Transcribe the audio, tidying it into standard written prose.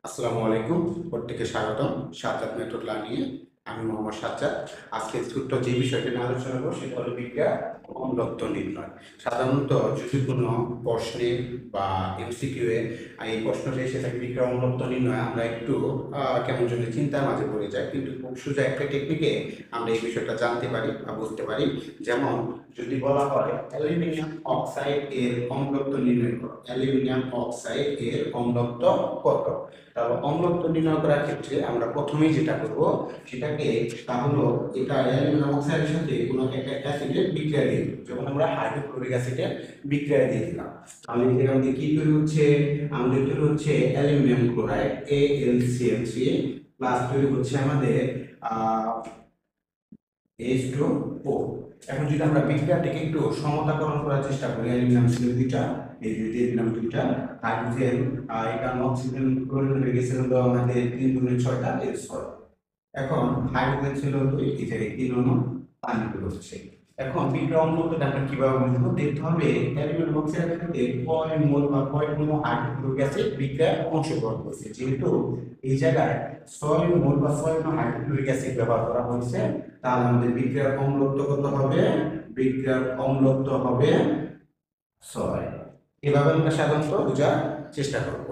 আসসালামু আলাইকুম, প্রত্যেকে স্বাগতম সাজ্জাদ মেথড লার্নিংয়ে। আমি মোহাম্মদ সাজ্জাদ। আজকে ছোট্ট যে বিষয়টি নিয়ে আলোচনা করবো সেটা হলো বিক্রিয়া অম্লত্ব নির্ণয়। সাধারণত যদি কোনো প্রশ্নে বা এমসিকিউ এ এই প্রশ্নটা এসে থাকে বিক্রিয়া অম্লত্ব নির্ণয়, আমরা একটু কেমন যেন চিন্তার মাঝে পড়ে যাই, কিন্তু খুব সোজা একটা টেকনিকে আমরা এই বিষয়টা জানতে পারি বা বুঝতে পারি। যেমন যদি বলা হয় অ্যালুমিনিয়াম অক্সাইড এর অম্লত্ব নির্ণয় করো, অ্যালুমিনিয়াম অক্সাইড এর অম্লত্ব কত? তাহলে অম্লত্ব নির্ণয় করার ক্ষেত্রে আমরা প্রথমেই যেটা করব সেটাকে, তা হলো এটা অ্যালুমিনিয়াম অক্সাইডের সাথে কোনো একটা অ্যাসিডের বিক্রিয়া দিয়ে দেব। যখন আমরা হাইড্রোক্লোরিক অ্যাসিডের বিক্রিয়া দিয়ে দিলাম, তাহলে এখানে আমাদের কি তৈরি হচ্ছে? আমাদের তৈরি হচ্ছে অ্যালুমিনিয়াম ক্লোরাইড AlCl3 প্লাস তৈরি হচ্ছে আমাদের H2O। এখন যদি আমরা বিক্রিয়াটিকে একটু সমতাকরণ করার চেষ্টা করি, অ্যালুমিনিয়াম ছিল দুইটা, এই যে দিয়ে দিলাম দুইটা হাইড্রোজেন, এখানে অক্সিজেন ক্লোরিন হয়ে গেছে হলো আমাদের 3 × 6 H6। এখন হাইড্রোজেন ছিল দুই, এই যে 3 অণু পানি হচ্ছে। এখন বিক্রিয়া অম্লত্বটা আমরা কিভাবে বুঝবো? দেখতে হবে অ্যালুমিনিয়াম অক্সাইডের সাথে কয় মোল বা কয় মোল হাইড্রোক্লোরিক অ্যাসিড বিক্রিয়ায় অংশগ্রহণ করছে। যেহেতু এই জায়গায় 6 মোল বা 6 হাইড্রোক্লোরিক অ্যাসিড ব্যবহার করা হয়েছে, তাহলে আমাদের বিক্রিয়ার অম্লত্ব কত হবে? বিক্রিয়ার অম্লত্ব হবে 6। এভাবে আমরা সাধারণত বোঝার চেষ্টা করব।